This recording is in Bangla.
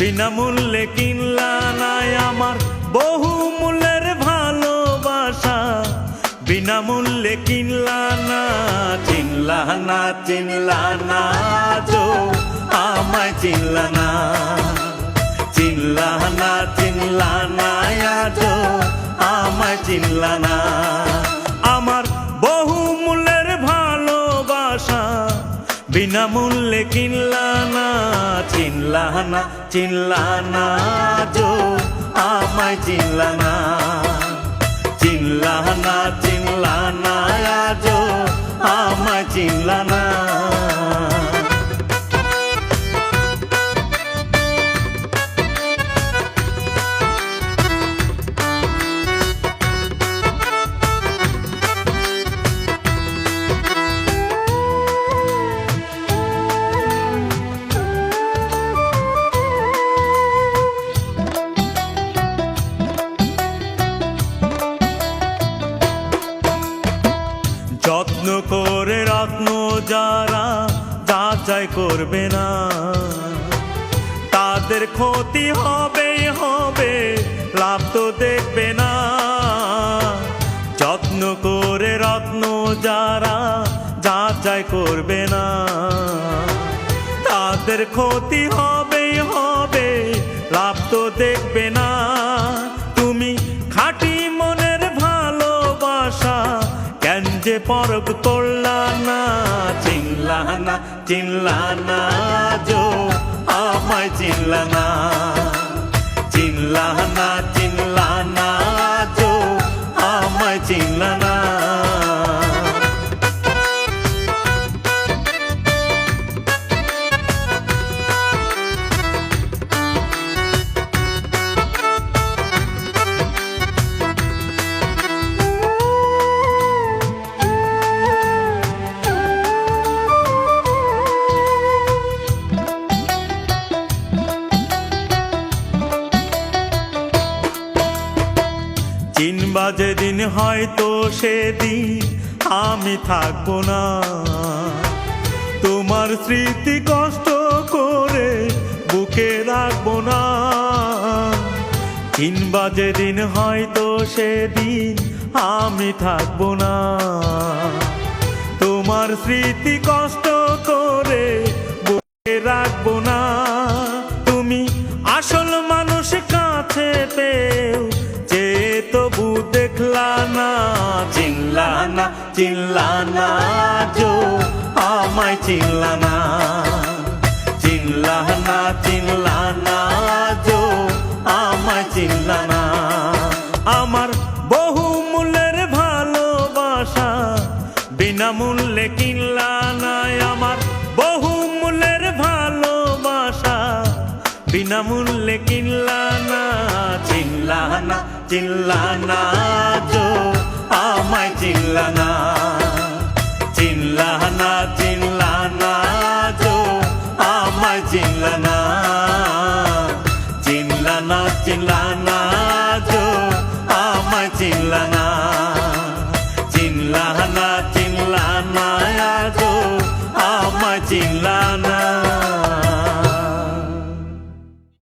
বিনামূল্যে কিনলা না আমার বহু মূল্যের ভালোবাসা, বিনামূল্যে কিনলা না। চিনলা না চিনলা না আজো আমায় চিনলা না, চিনলা না চিনলা না আজো আমায় চিনলা না। আমার বহু মূল্যের ভালোবাসা বিনামূল্যে কিনলা না। চিনলা না চিনলা না আজো আমায় চিনলা না, চিনলা না চিনলা না আজো আমায় চিনলা না। যত্ন করে রত্ন যারা যাচাই করবে না, তাদের ক্ষতি হবে হবে, লাভ তো দেখবে না। যত্ন করে রত্ন যারা যাচাই করবে না, তাদের ক্ষতি হবে হবে, লাভ তো দেখবে না। তুমি খাঁটি মনের ভালোবাসা কেন যে পরখ করলা না। চিনলা না চিনলা না আজো আমায় চিনলা না, চিনলা না চিনলা না আজো আমায় চিনলা না। চিনবা যেদিন হয়তো সেদিন আমি থাকবো না, তোমার স্মৃতি কষ্ট করে বুকে রাখবো না। চিনবা যেদিন হয়তো সেদিন আমি থাকবো না, তোমার স্মৃতি কষ্ট করে বুকে রাখবো না। তুমি আসল মানুষ কাছে পেও যে তবু দেখলা না। চিনলা না চিনলা না আজো আমায় চিনলা না, চিনলা না চিনলা না আজো আমায় চিনলা না। আমার বহু মূল্যের ভালোবাসা বিনামূল্যে কিনলা না। আমার বহু মূল্যের ভালোবাসা বিনামূল্যে কিনলা না। চিনলা না চিনলা না আজো আমায় চিনলা না, চিনলা না চিনলা না আজো আমায় চিনলা না, চিনলা না চিনলা না আজো আমায় চিনলা না, চিনলা না চিনলা না আজো আমায় চিনলা না।